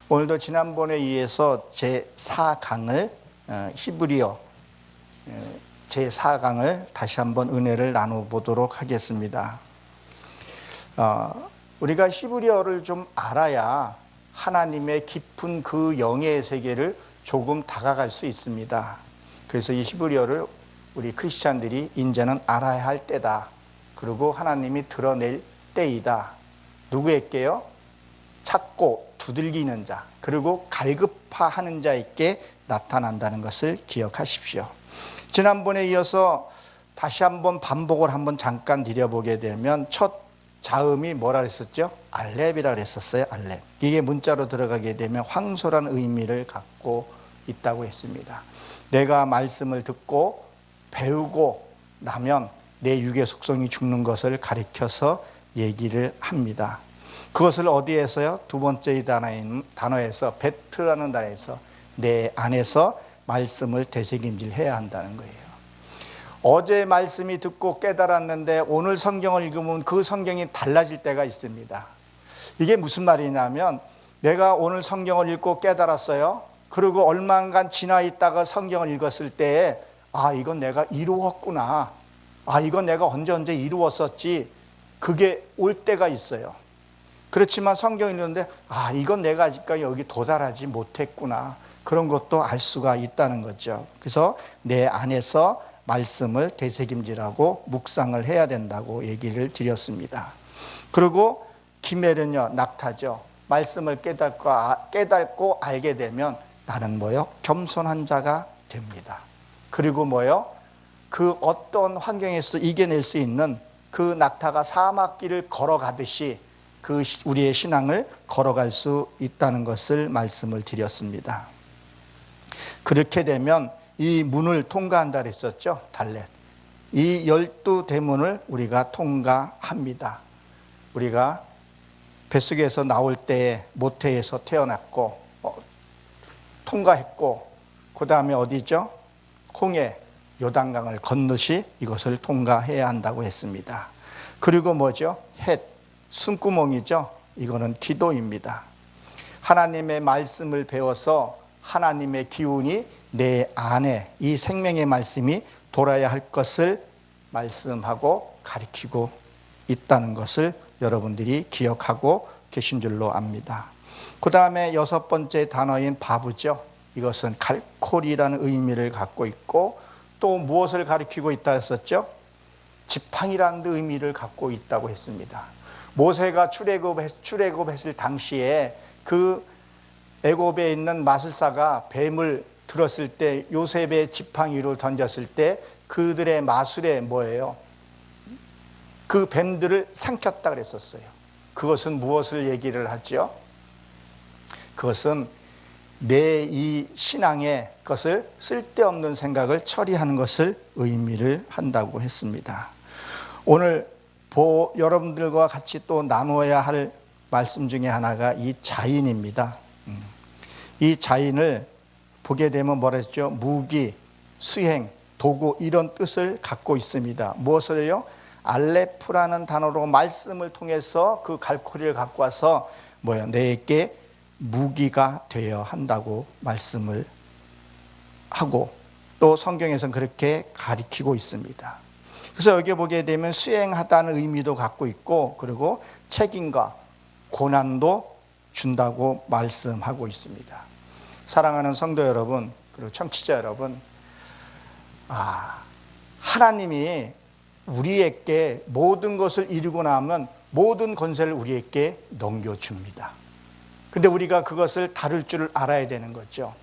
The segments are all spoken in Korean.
오늘도 지난번에 이어서 제4강을 히브리어 제4강을 다시 한번 은혜를 나눠보도록 하겠습니다. 우리가 히브리어를 좀 알아야 하나님의 깊은 그 영의 세계를 조금 다가갈 수 있습니다. 그래서 이 히브리어를 우리 크리스찬들이 이제는 알아야 할 때다. 그리고 하나님이 드러낼 때이다. 누구에게요? 찾고 두들기는 자, 그리고 갈급화하는 자에게 나타난다는 것을 기억하십시오. 지난번에 이어서 다시 한번 반복을 한번 잠깐 드려보게 되면 첫 자음이 뭐라 그랬었죠? 알렙이라 그랬었어요. 알렙. 이게 문자로 들어가게 되면 황소란 의미를 갖고 있다고 했습니다. 내가 말씀을 듣고 배우고 나면 내 육의 속성이 죽는 것을 가리켜서 얘기를 합니다. 그것을 어디에서요? 두 번째 단어에서 베트라는 단어에서 내 안에서 말씀을 되새김질해야 한다는 거예요. 어제 말씀이 듣고 깨달았는데 오늘 성경을 읽으면 그 성경이 달라질 때가 있습니다. 이게 무슨 말이냐면 내가 오늘 성경을 읽고 깨달았어요. 그리고 얼마간 지나 있다가 성경을 읽었을 때에 이건 내가 이루었구나. 이건 내가 언제 이루었었지. 그게 올 때가 있어요. 그렇지만 성경을 읽는데 이건 내가 아직까지 여기 도달하지 못했구나. 그런 것도 알 수가 있다는 거죠. 그래서 내 안에서 말씀을 되새김질하고 묵상을 해야 된다고 얘기를 드렸습니다. 그리고 기멜은요, 낙타죠. 말씀을 깨닫고 알게 되면 나는 뭐요? 겸손한 자가 됩니다. 그리고 뭐요? 그 어떤 환경에서 이겨낼 수 있는 그 낙타가 사막길을 걸어가듯이 그 우리의 신앙을 걸어갈 수 있다는 것을 말씀을 드렸습니다. 그렇게 되면 이 문을 통과한다 그랬었죠. 달렛. 이 12대문을 우리가 통과합니다. 우리가 뱃속에서 나올 때에 모태에서 태어났고 통과했고 그 다음에 어디죠? 홍해 요단강을 건너시 이것을 통과해야 한다고 했습니다. 그리고 뭐죠? 헷, 숨구멍이죠. 이거는 기도입니다. 하나님의 말씀을 배워서 하나님의 기운이 내 안에 이 생명의 말씀이 돌아야 할 것을 말씀하고 가리키고 있다는 것을 여러분들이 기억하고 계신 줄로 압니다. 그 다음에 6번째 단어인 바브죠. 이것은 갈콜이라는 의미를 갖고 있고 또 무엇을 가리키고 있다 했었죠? 지팡이라는 의미를 갖고 있다고 했습니다. 모세가 출애굽했을 당시에 그 애굽에 있는 마술사가 뱀을 들었을 때 요셉의 지팡이를 던졌을 때 그들의 마술에 뭐예요? 그 뱀들을 삼켰다 그랬었어요. 그것은 무엇을 얘기를 하죠? 그것은 내 이 신앙의 것을 쓸데없는 생각을 처리하는 것을 의미를 한다고 했습니다. 오늘 여러분들과 같이 또 나누어야 할 말씀 중에 하나가 이 자인입니다. 이 자인을 보게 되면 뭐라 했죠? 무기, 수행, 도구 이런 뜻을 갖고 있습니다. 무엇을요? 알레프라는 단어로 말씀을 통해서 그 갈고리를 갖고 와서 내게 무기가 되어야 한다고 말씀을 하고 또 성경에서는 그렇게 가리키고 있습니다. 그래서 여기 보게 되면 수행하다는 의미도 갖고 있고 그리고 책임과 고난도 준다고 말씀하고 있습니다. 사랑하는 성도 여러분 그리고 청취자 여러분, 하나님이 우리에게 모든 것을 이루고 나면 모든 권세를 우리에게 넘겨줍니다. 근데 우리가 그것을 다룰 줄 알아야 되는 거죠.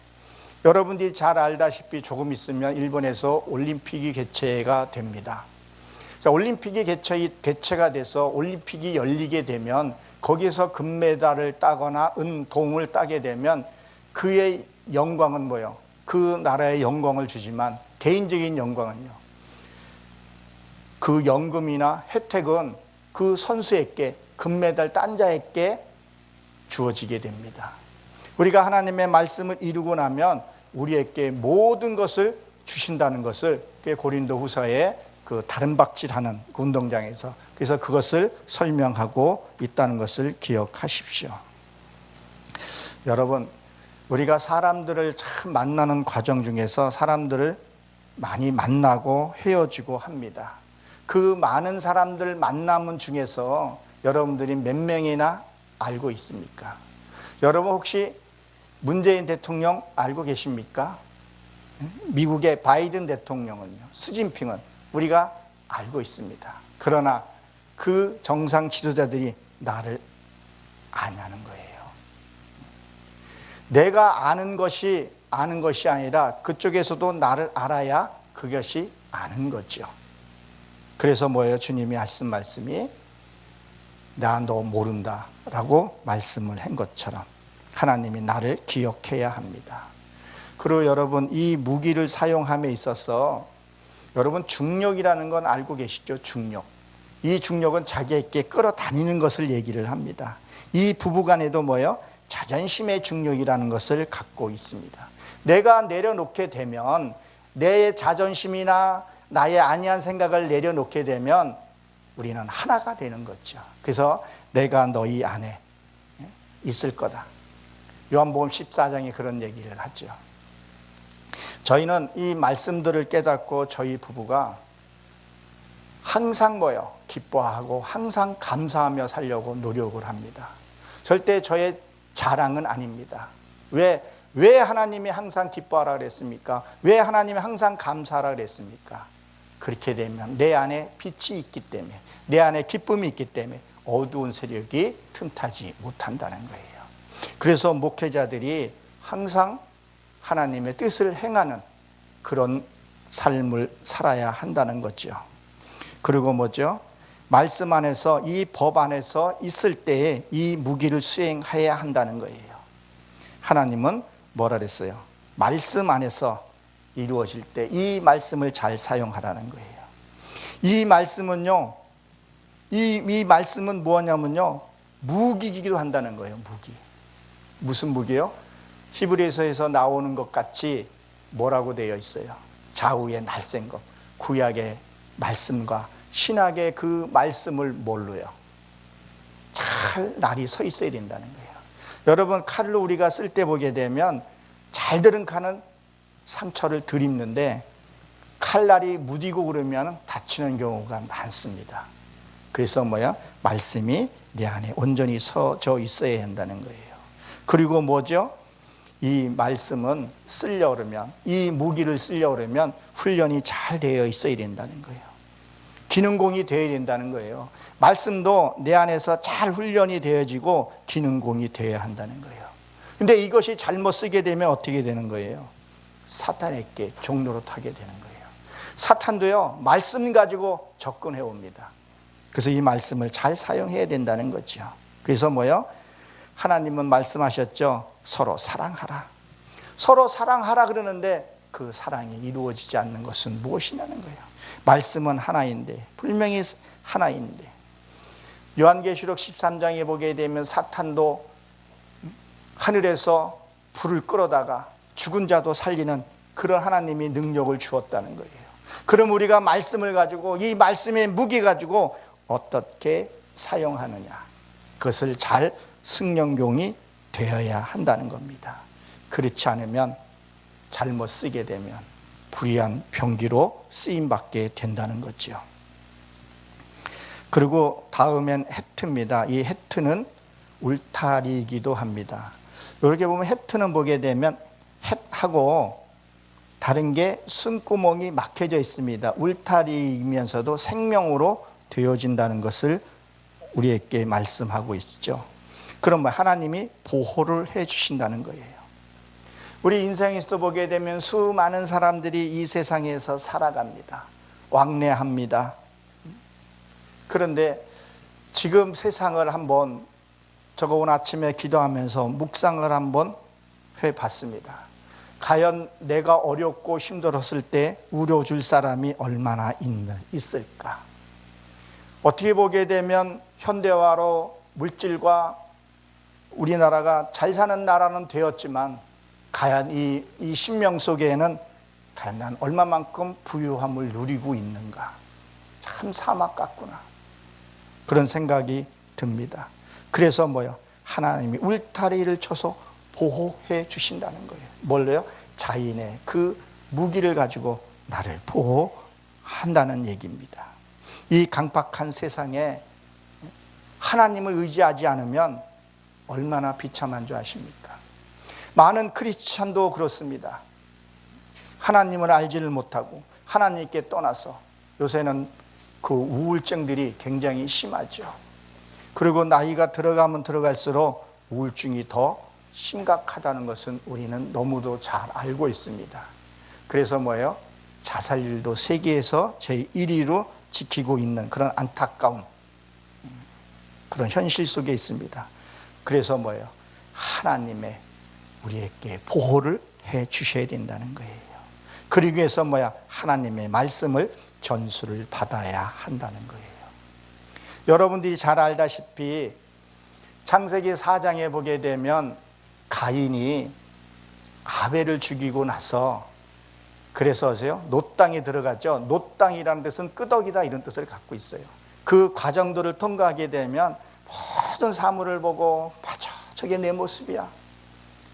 여러분들이 잘 알다시피 조금 있으면 일본에서 올림픽이 개최가 됩니다. 자, 올림픽이 개최가 돼서 올림픽이 열리게 되면 거기서 금메달을 따거나 은동을 따게 되면 그의 영광은 뭐예요? 그 나라의 영광을 주지만 개인적인 영광은요, 그 연금이나 혜택은 그 선수에게 금메달 딴 자에게 주어지게 됩니다. 우리가 하나님의 말씀을 이루고 나면 우리에게 모든 것을 주신다는 것을 고린도후서에 그 다른박질하는 그 운동장에서. 그래서 그것을 설명하고 있다는 것을 기억하십시오. 여러분, 우리가 사람들을 참 만나는 과정 중에서 사람들을 많이 만나고 헤어지고 합니다. 그 많은 사람들 만남은 중에서 여러분들이 몇 명이나 알고 있습니까? 여러분 혹시 문재인 대통령 알고 계십니까? 미국의 바이든 대통령은요, 시진핑은 우리가 알고 있습니다. 그러나 그 정상 지도자들이 나를 아냐는 거예요. 내가 아는 것이 아니라 그쪽에서도 나를 알아야 그것이 아는 거죠. 그래서 뭐예요? 주님이 하신 말씀이 나 너 모른다 라고 말씀을 한 것처럼 하나님이 나를 기억해야 합니다. 그리고 여러분, 이 무기를 사용함에 있어서 여러분 중력이라는 건 알고 계시죠? 중력. 이 중력은 자기에게 끌어다니는 것을 얘기를 합니다. 이 부부간에도 뭐예요? 자존심의 중력이라는 것을 갖고 있습니다. 내가 내려놓게 되면 내 자존심이나 나의 아니한 생각을 내려놓게 되면 우리는 하나가 되는 거죠. 그래서 내가 너희 안에 있을 거다. 요한복음 14장에 그런 얘기를 하죠. 저희는 이 말씀들을 깨닫고 저희 부부가 항상 뭐요? 기뻐하고 항상 감사하며 살려고 노력을 합니다. 절대 저의 자랑은 아닙니다. 왜 하나님이 항상 기뻐하라 그랬습니까? 왜 하나님이 항상 감사하라 그랬습니까? 그렇게 되면 내 안에 빛이 있기 때문에, 내 안에 기쁨이 있기 때문에 어두운 세력이 틈타지 못한다는 거예요. 그래서 목회자들이 항상 하나님의 뜻을 행하는 그런 삶을 살아야 한다는 거죠. 그리고 뭐죠? 말씀 안에서, 이 법 안에서 있을 때에 이 무기를 수행해야 한다는 거예요. 하나님은 뭐라 그랬어요? 말씀 안에서 이루어질 때 이 말씀을 잘 사용하라는 거예요. 이 말씀은요, 이 말씀은 뭐냐면요, 무기이기도 한다는 거예요. 무기. 무슨 무기요? 히브리서에서 나오는 것 같이 뭐라고 되어 있어요? 좌우의 날쌘 것. 구약의 말씀과 신학의 그 말씀을 뭘로요? 잘 날이 서 있어야 된다는 거예요. 여러분, 칼로 우리가 쓸 때 보게 되면 잘 들은 칼은 상처를 덜 입는데 칼날이 무디고 그러면 다치는 경우가 많습니다. 그래서 말씀이 내 안에 온전히 서져 있어야 한다는 거예요. 그리고 뭐죠? 이 말씀은 쓰려고 그러면, 이 무기를 쓰려고 그러면 훈련이 잘 되어 있어야 된다는 거예요. 기능공이 되어야 된다는 거예요. 말씀도 내 안에서 잘 훈련이 되어지고 기능공이 되어야 한다는 거예요. 근데 이것이 잘못 쓰게 되면 어떻게 되는 거예요? 사탄에게 종로로 타게 되는 거예요. 사탄도요, 말씀 가지고 접근해 옵니다. 그래서 이 말씀을 잘 사용해야 된다는 거죠. 그래서 하나님은 말씀하셨죠. 서로 사랑하라. 서로 사랑하라 그러는데 그 사랑이 이루어지지 않는 것은 무엇이냐는 거예요. 말씀은 하나인데, 분명히 하나인데, 요한계시록 13장에 보게 되면 사탄도 하늘에서 불을 끌어다가 죽은 자도 살리는 그런 하나님이 능력을 주었다는 거예요. 그럼 우리가 말씀을 가지고, 이 말씀의 무기 가지고 어떻게 사용하느냐, 그것을 잘 승령용이 되어야 한다는 겁니다. 그렇지 않으면 잘못 쓰게 되면 불의한 병기로 쓰임받게 된다는 거죠. 그리고 다음엔 헤트입니다. 이 헤트는 울타리이기도 합니다. 이렇게 보면 헤트는 보게 되면 햇하고 다른 게 숨구멍이 막혀져 있습니다. 울타리이면서도 생명으로 되어진다는 것을 우리에게 말씀하고 있죠. 그럼 하나님이 보호를 해 주신다는 거예요. 우리 인생에서 보게 되면 수많은 사람들이 이 세상에서 살아갑니다. 왕래합니다. 그런데 지금 세상을 한번, 저거 오늘 아침에 기도하면서 묵상을 한번 해봤습니다. 과연 내가 어렵고 힘들었을 때 우려줄 사람이 얼마나 있을까? 어떻게 보게 되면 현대화로 물질과 우리나라가 잘 사는 나라는 되었지만 과연 이 신명 속에는 과연 난 얼마만큼 부유함을 누리고 있는가? 참 사막 같구나. 그런 생각이 듭니다. 그래서 하나님이 울타리를 쳐서 보호해 주신다는 거예요. 뭘로요? 자인의 그 무기를 가지고 나를 보호한다는 얘기입니다. 이 강박한 세상에 하나님을 의지하지 않으면 얼마나 비참한 줄 아십니까? 많은 크리스찬도 그렇습니다. 하나님을 알지를 못하고 하나님께 떠나서 요새는 그 우울증들이 굉장히 심하죠. 그리고 나이가 들어가면 들어갈수록 우울증이 더 심각하다는 것은 우리는 너무도 잘 알고 있습니다. 그래서 자살률도 세계에서 제1위로 지키고 있는 그런 안타까운 그런 현실 속에 있습니다. 그래서 하나님의 우리에게 보호를 해 주셔야 된다는 거예요. 그러기 위해서 하나님의 말씀을 전수를 받아야 한다는 거예요. 여러분들이 잘 알다시피 창세기 4장에 보게 되면 가인이 아벨을 죽이고 나서 그래서 놋 땅에 들어갔죠. 놋 땅이라는 뜻은 끄덕이다 이런 뜻을 갖고 있어요. 그 과정들을 통과하게 되면 모든 사물을 보고 맞아, 저게 내 모습이야.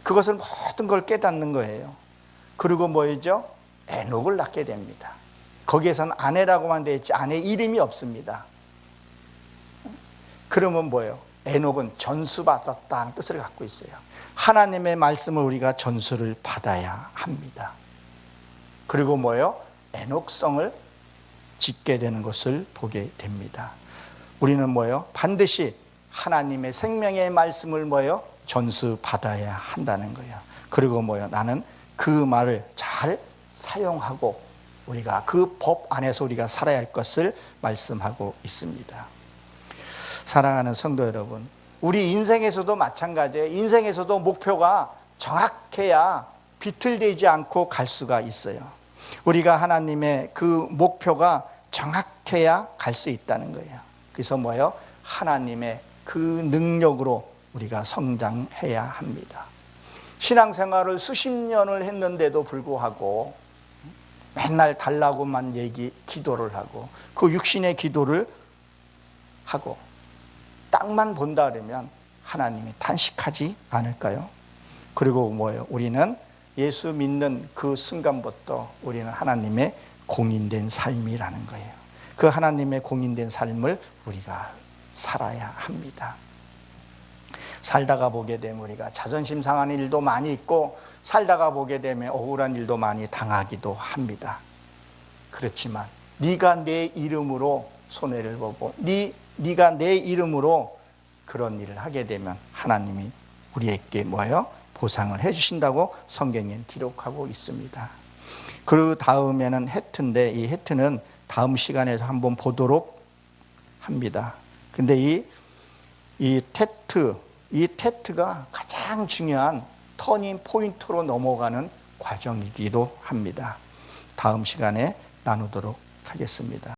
그것을 모든 걸 깨닫는 거예요. 그리고 에녹을 낳게 됩니다. 거기에서는 아내라고만 되어 있지 아내 이름이 없습니다. 그러면 에녹은 전수받았다는 뜻을 갖고 있어요. 하나님의 말씀을 우리가 전수를 받아야 합니다. 그리고 에녹성을 짓게 되는 것을 보게 됩니다. 우리는 반드시 하나님의 생명의 말씀을 전수받아야 한다는 거예요. 그리고 나는 그 말을 잘 사용하고 우리가 그 법 안에서 우리가 살아야 할 것을 말씀하고 있습니다. 사랑하는 성도 여러분, 우리 인생에서도 마찬가지예요. 인생에서도 목표가 정확해야 비틀대지 않고 갈 수가 있어요. 우리가 하나님의 그 목표가 정확해야 갈 수 있다는 거예요. 그래서 하나님의 그 능력으로 우리가 성장해야 합니다. 신앙생활을 수십 년을 했는데도 불구하고 맨날 달라고만 기도를 하고 그 육신의 기도를 하고 땅만 본다 그러면 하나님이 탄식하지 않을까요? 그리고 우리는 예수 믿는 그 순간부터 우리는 하나님의 공인된 삶이라는 거예요. 그 하나님의 공인된 삶을 우리가 살아야 합니다. 살다가 보게 되면 우리가 자존심 상하는 일도 많이 있고 살다가 보게 되면 억울한 일도 많이 당하기도 합니다. 그렇지만 네가 내 이름으로 손해를 보고 네가 내 이름으로 그런 일을 하게 되면 하나님이 우리에게 보상을 해주신다고 성경에 기록하고 있습니다. 그 다음에는 헤트인데 이 헤트는 다음 시간에서 한번 보도록 합니다. 근데 이 테트가 가장 중요한 터닝 포인트로 넘어가는 과정이기도 합니다. 다음 시간에 나누도록 하겠습니다.